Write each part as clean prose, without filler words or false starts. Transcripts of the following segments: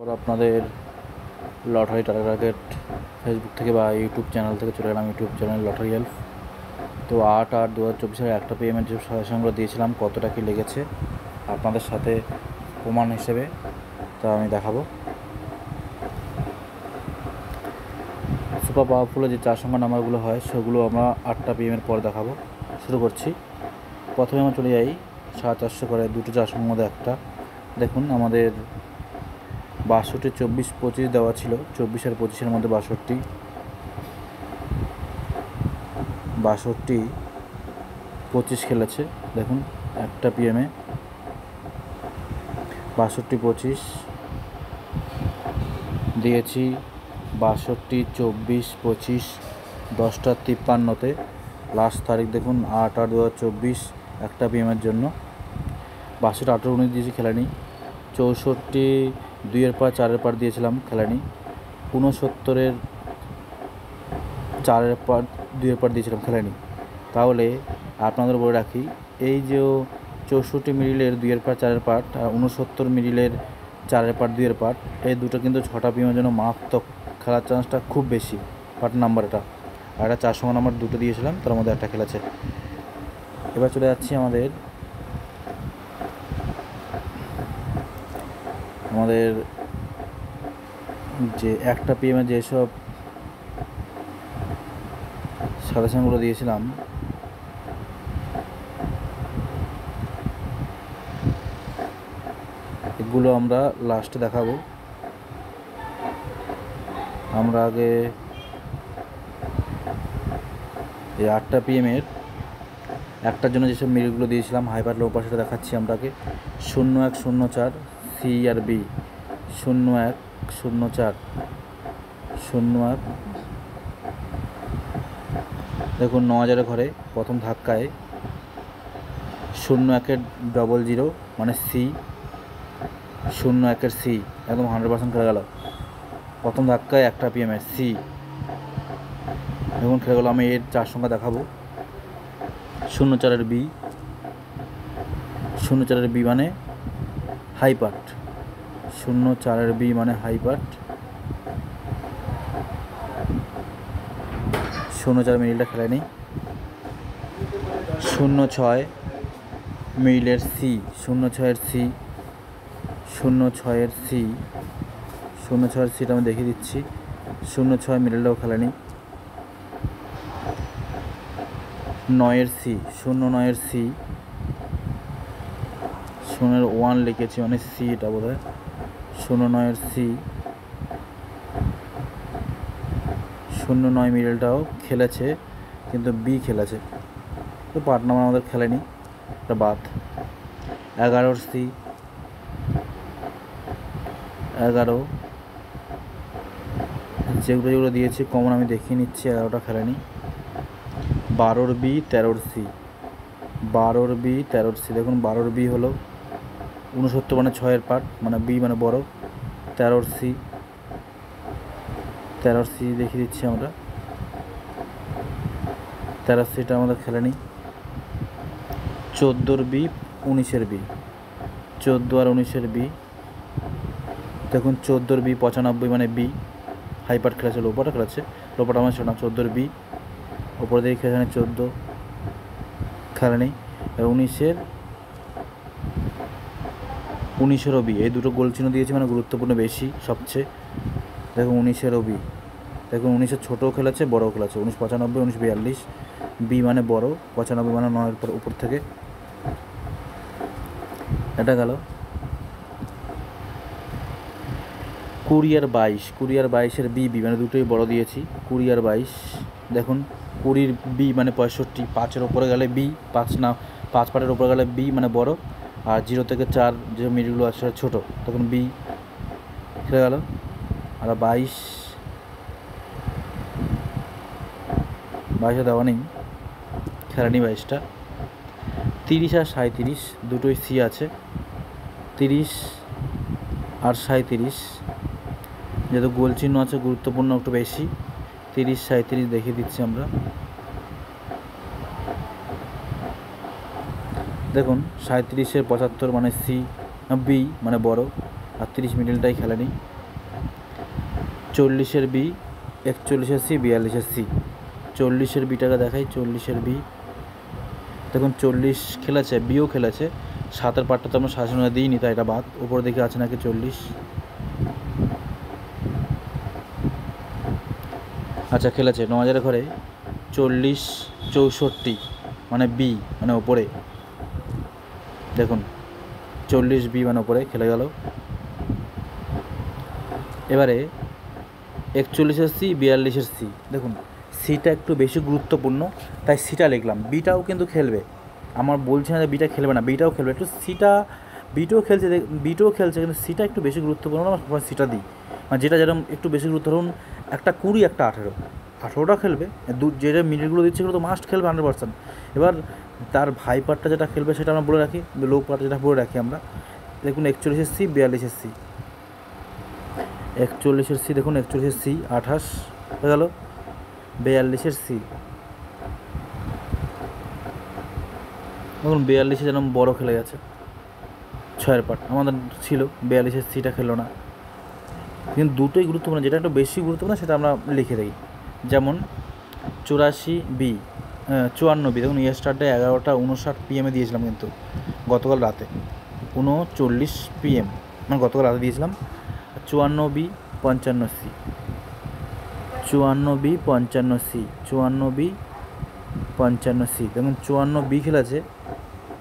আপনাদের lottery target Facebook থেকে বা ইউটিউব চ্যানেল থেকে চলে গেলাম ইউটিউব চ্যানেল লটারি হেল্প। তো 8/8/2024 একটা পেমেন্ট যে সাজেশনগুলো দিয়েছিলাম কতটা কি লেগেছে আপনাদের সাথে প্রমাণ হিসেবে তা আমি দেখাবো। সুপার পাওয়ারফুলে যে 4 সংখ্যার নাম্বারগুলো হয় সেগুলো আমরা 8টা PM পর দেখাবো। শুরু করছি। প্রথমে আমরা চলে যাই 7-800 করে দুটো 4 সংখ্যার মধ্যে একটা। দেখুন আমাদের 62, 24, 25 দেওয়া ছিল। 24 আর 25-এর মধ্যে 62, 25 খেলেছে। দেখুন একটা PM-এ 62, 25 দিয়েছি। 62, 24, 25 10টা 53-তে লাস্ট তারিখ দেখুন 8/8/2024 একটা PM-এর জন্য। 62, 18, 19 দিয়েছি, খেলেনি। 64 2-এর পার 4-এর পার দিয়েছিলাম, খেলেনি। 69 4-এর পার 2-এর পার দিয়েছিলাম, খেলেনি। তাহলে আপনাদের বলে রাখি, এই যে 64 মিডিলের 2-এর পার 4-এর পার্ট আর 69 মিডিলের 4-এর পার 2-এর পার্ট, এই দুটো কিন্তু 6টা PM-এর জন্য মারাত্মক, খেলার চান্সটা খুব বেশি। পার্ট নাম্বার এটা আর একটা 4 সংখ্যা নাম্বার দুটো দিয়েছিলাম, তার মধ্যে একটা খেলেছে। এবার চলে যাচ্ছি আমাদের যে একটা PM-এ যেসব সাজেশনগুলো দিয়েছিলাম এগুলো আমরা লাস্টে দেখাবো। আমরা আগে এই 8টা PM-এর একটার জন্য যেসব মিলগুলো দিয়েছিলাম হাইপার লো পাশে দেখাচ্ছি। আমরাকে 0104 C আর B, 0104 01 দেখুন 9000-এর ঘরে প্রথম ধাক্কায় 01-00 মানে C, 01-এর C একদম 100% খেলে গেল। প্রথম ধাক্কায় একটা PM-এর C দেখুন খেলে গেল। আমি এর 4 সংখ্যা দেখাবো। 04-এর B, 04-এর B মানে হাই পার্ট, 04-এর B মানে হাই পার্ট। 04 মিডিলটা খেলেনি। 06 মিডিলের C, 06-এর C, 06-এর C, 06-এর Cটা আমি দেখিয়ে দিচ্ছি। 06 মিডিলটাও খেলেনি। 9-এর C, 09-এর C, 09-এর 1 লিখেছি মানে C এটা বোধ হয়। 09-এর C, 09 মিডিলটাও খেলেছে কিন্তু B খেলেছে, তো পার্ট নাম্বার আমাদের খেলেনি, এটা বাদ। 11-এর C, 11 যেগুলো দিয়েছি কমন আমি দেখিয়ে নিচ্ছি। 11টা খেলেনি। 12-এর B, 13-এর C, 12-এর B, 13-এর C দেখুন 12-এর B হলো 69 মানে 6-এর পার্ট মানে B মানে বড়। 13-এর C, 13-এর C দেখিয়ে দিচ্ছি আমরা। 13-এর Cটা আমাদের খেলেনি। 14-এর B, 19-এর B, 14 আর 19-এর B দেখুন 14-এর B 95 মানে B হাই পার্ট খেলেছে, লোপাটা খেলেছে, লোপাটা আমার ছিল না। 14-এর B ওপরে দিয়ে খেলেছে 14 খেলেনি। আর 19-এরও B, এই দুটো গোল চিহ্ন দিয়েছি মানে গুরুত্বপূর্ণ বেশি সবচেয়ে। দেখুন 19-এরও B দেখুন 19-এর ছোটও খেলেছে বড়ও খেলেছে। 19-95, 19-42 B মানে বড়, 95 মানে 9-এর উপর থেকে। এটা গেল। 20 আর 22-এর B মানে দুটোই বড় দিয়েছি। 20 আর 22 দেখুন 20-এর B মানে 65, 5-এর ওপরে গেলে B, 5 পার্টের ওপরে গেলে B মানে বড়, আর 0 থেকে 4 যে মিডগুলো আছে সেটা ছোটো, তখন B খেলে গেল। আর 22 দেওয়া নেই, খেলেনি 22টা। 30 আর 37 দুটোই C আছে। 30 আর 37 যেহেতু গোল চিহ্ন আছে গুরুত্বপূর্ণ একটু বেশি। 30, 37 দেখিয়ে দিচ্ছি আমরা। দেখুন 37-এর 75 মানে C, B মানে বড়, আর 30 মিডিলটাই খেলে নিই। 40-এর বি, 41-এর সি, 42-এর সি। 40-এর বিটাকে দেখাই। 40-এর বি দেখুন 40 খেলেছে, বিও খেলেছে। 7-এর পার্টটা তো আমরা শাসন দিইনি, তাই এটা বাদ। উপরে দেখে আছে নাকি 40। আচ্ছা খেলেছে 9000-এর ঘরে 40 64 মানে বি মানে ওপরে দেখুন 40 বি মানে ওপরে খেলে গেল। এবারে 41-এর সি, 42-এর সি। দেখুন সিটা একটু বেশি গুরুত্বপূর্ণ, তাই সিটা লিখলাম। বিটাও কিন্তু খেলবে, আমার বলছি না যে বিটা খেলবে না, বিটাও খেলবে। একটু সিটা বিটাও খেলছে কিন্তু সিটা একটু বেশি গুরুত্বপূর্ণ, আমার সিটা দিই। মানে যেটা যেরকম একটু বেশি গুরুত্ব, ধরুন একটা 20 একটা 18টা খেলবে। যেটা মিনিটগুলো দিচ্ছে এগুলো তো মাস্ট খেলবে 100%। এবার তার ভাই পার্টটা যেটা খেলবে সেটা আমরা বলে রাখি, লো পার্ট যেটা বলে রাখি আমরা। দেখুন 41-এর সি, 42-এর সি। 41-এর সি দেখুন, 41-এর সি 28 হয়ে গেল। 42-এর সি দেখুন 42-এ যেন বড় খেলে গেছে, 6-এর পার্ট আমাদের ছিল। 42-এর সিটা খেলো না, কিন্তু দুটোই গুরুত্বপূর্ণ। যেটা একটু বেশি গুরুত্বপূর্ণ সেটা আমরা লিখে দিই। যেমন 84 বি, 54 বি। দেখুন স্টারটা 11:59 PM দিয়েছিলাম, কিন্তু গতকাল রাতে 39 PM মানে গতকাল রাতে দিয়েছিলাম। 54 B, 55 C. 54 B, 55 C. 54 B, 55 C. দেখুন 54 বি খেলেছে,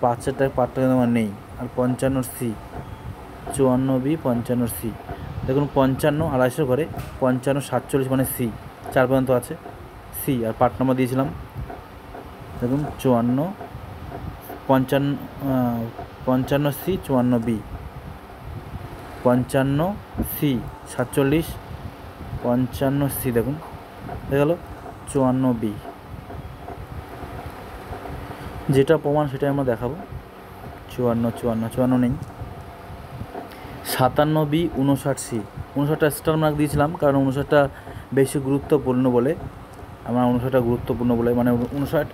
5-এরটা পার্টটা কিন্তু আমার নেই। আর 55 সি, 54 বি, 55 সি। দেখুন 55 250 করে 55 47 মানে সি, 4 পর্যন্ত আছে সি। আর পার্ট নাম্বার দিয়েছিলাম দেখুন 54 55 সি, 54 বি, 55 সি 47 55 সি। দেখুন হয়ে গেল 54 বি। যেটা প্রমাণ সেটাই আমরা দেখাবো। 54 নেই। 57 বি, 59 সি। 59টা স্টার মার্ক দিয়েছিলাম কারণ 59টা বেশি গুরুত্বপূর্ণ বলে, আমরা 59টা গুরুত্বপূর্ণ বলে, মানে 59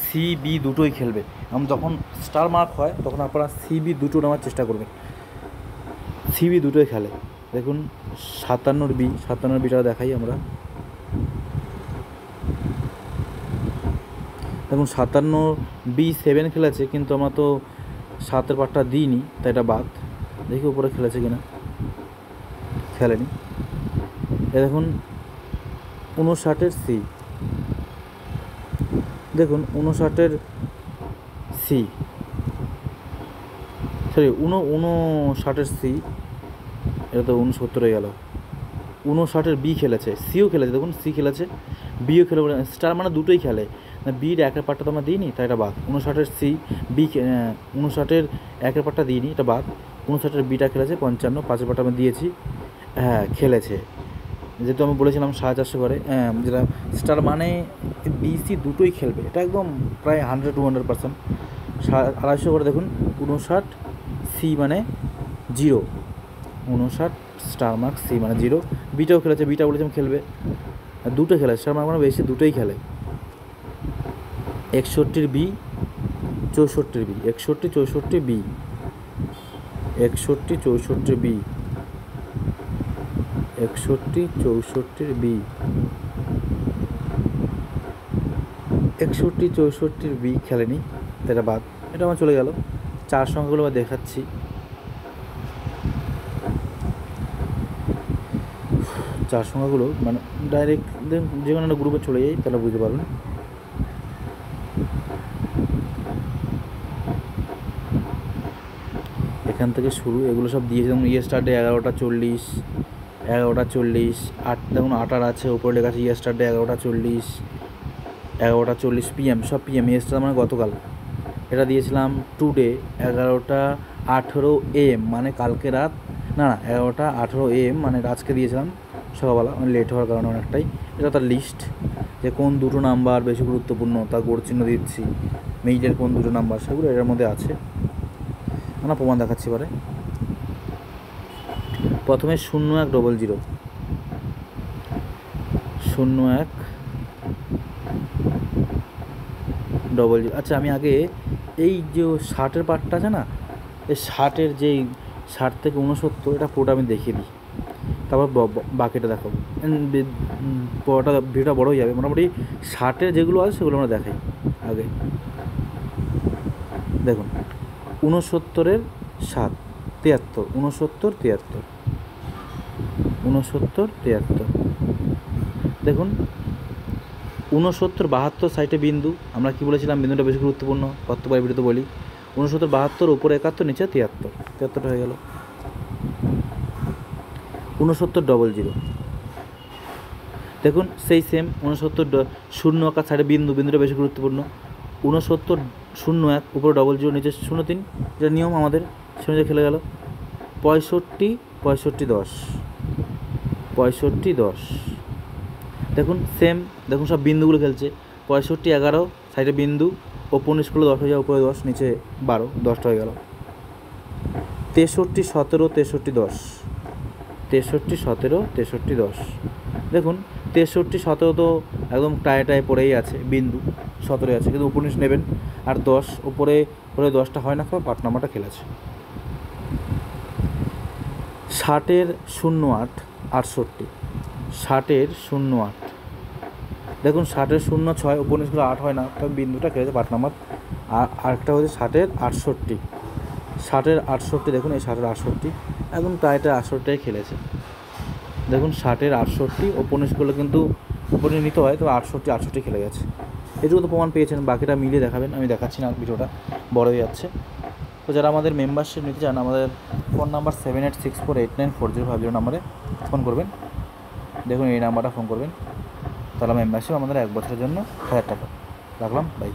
সি বি দুটোই খেলবে। আমি যখন স্টার মার্ক হয় তখন আপনারা সি বি দুটো নেওয়ার চেষ্টা করবেন, সি বি দুটোই খেলে। দেখুন 57 বি, 57 বিটা দেখাই আমরা। দেখুন 57 বি 7 খেলেছে, কিন্তু আমরা তো 7-এর পার্টটা দিইনি, তাই এটা বাদ। দেখি উপরে খেলেছে কিনা, খেলেনি। এ দেখুন 59-এর সি। দেখুন 59-এর সি, সরি 59-এর সি, এটা তো 69 হয়ে গেল। 59-এর বি খেলেছে, সিও খেলেছে। দেখুন সি খেলেছে, বিও খেলে, স্টার মানে দুটোই খেলে। বির 1-এর পার্টটা তো আমরা দিইনি, তাই এটা বাদ। 59-এর সি বি, 59-এর 1-এর পার্টটা দিইনি, এটা বাদ। 59-এর বিটা খেলেছে 55, 5-এর পার্টটা আমি দিয়েছি। হ্যাঁ খেলেছে, যেহেতু আমি বলেছিলাম 450 করে, যেটা স্টার মানে বিসি দুটোই খেলবে, এটা একদম প্রায় 100-200%। 250 করে দেখুন 59 সি মানে 0, 59 স্টার মার্ক সি মানে 0। বিটাও খেলেছে, বিটা বলেছিলাম খেলবে, দুটো খেলে স্টার মার্ক মানে বেশি দুটোই খেলে। 61-এর বি, 64-এর B. 61 64 B, 61 64 B, 61 64 B, 61 64 B খেলেনি, এটা বাদ। এটা আমার চলে গেল। 4 সংখ্যাগুলো আবার দেখাচ্ছি। 4 সংখ্যাগুলো মানে ডাইরেক্ট যে কোনো একটা গ্রুপে চলে যাই, তাহলে বুঝতে পারবেন। এখান থেকে শুরু, এগুলো সব দিয়েছে। যেমন স্টার্টে 11:40, 11:40, 8 দেখুন 8 আছে, উপরে লেখা আছে স্টার্টে 11:40, 11:40 PM, সব PM। স্টার মানে গতকাল, এটা দিয়েছিলাম টুডে 11:18 AM মানে কালকে রাত, না 11:18 AM মানে আজকে দিয়েছিলাম সকালবেলা, মানে লেট হওয়ার কারণে অনেকটাই। এটা তার লিস্ট, যে কোন দুটো নাম্বার বেশি গুরুত্বপূর্ণ তার গোড় চিহ্ন দিচ্ছি, মেইলের কোন দুটো নাম্বার, সেগুলো এটার মধ্যে আছে। আমরা প্রমাণ দেখাচ্ছি পরে। প্রথমে 0100, 0100। আচ্ছা আমি আগে এই যে 60-এর পার্টটা আছে না, এই 60-এর যেই 60 থেকে 69, এটা পুরোটা আমি দেখিয়ে দিই, তারপর বাকিটা দেখাবো। পুরোটা ভিডিওটা বড় হয়ে যাবে। মোটামুটি 60-এর যেগুলো আছে সেগুলো আমরা দেখাই আগে। দেখুন 69-এর 7, 73, 69, 73, 69, 73। দেখুন 69, 72 সাইডে বিন্দু, আমরা কি বলেছিলাম বিন্দুটা বেশি গুরুত্বপূর্ণ, প্রত্যেকবার ভিডিওতে বলি। 69, 72, উপরে 71, নিচে 73, 73 হয়ে গেল। 69, 00, দেখুন সেই সেম 69, 0 আকার সাইডে বিন্দু, বিন্দুটা বেশি গুরুত্বপূর্ণ। 69, 01, উপরে 00, নিচে 03, যেটা নিয়ম আমাদের, সে অনুযায়ী খেলে গেল। 65, 65, 10, 65, 10, দেখুন সেম, দেখুন সব বিন্দুগুলো খেলছে। 65, 11 সাইডে বিন্দু, ওপর নিচ করলে 10 হয়ে যায়, উপরে 10, নিচে 12, 10টা হয়ে গেল। 63, 17, 63, 10, 63, 17, 63, 10, দেখুন 63, 17 তো একদম টায়ে পড়েই আছে, বিন্দু 17 আছে, কিন্তু উপর নিচ নেবেন। আর 10 উপরে 10টা হয় না, পার্ট নাম্বারটা খেলেছে। 60-এর 08, 68, 60-এর 08, দেখুন 60-এর 06, উপর নিচ করে 8 হয় না, তবে বিন্দুটা খেলেছে পার্ট নাম্বার। আর আরেকটা হচ্ছে 60-এর 68, 60-এর 68, দেখুন এই 60-এর 68 একদম টাইটা 68টাই খেলেছে। দেখুন 60-এর 68, ওপর নিচ করলে কিন্তু উপরে নিতে হয়, তবে 68 খেলে গেছে। এটুকু তো প্রমাণ পেয়েছেন, বাকিটা মিলিয়ে দেখাবেন, আমি দেখাচ্ছি না, ভিডিওটা বড় হয়ে যাচ্ছে। তো যারা আমাদের মেম্বারশিপ নিতে চান, আমাদের ফোন নাম্বার 7864894050 নাম্বারে ফোন করবেন। দেখুন এই নাম্বারটা ফোন করবেন, তাহলে মেম্বারশিপ আমাদের 1 বছরের জন্য 1000 টাকা। রাখলাম, বাই।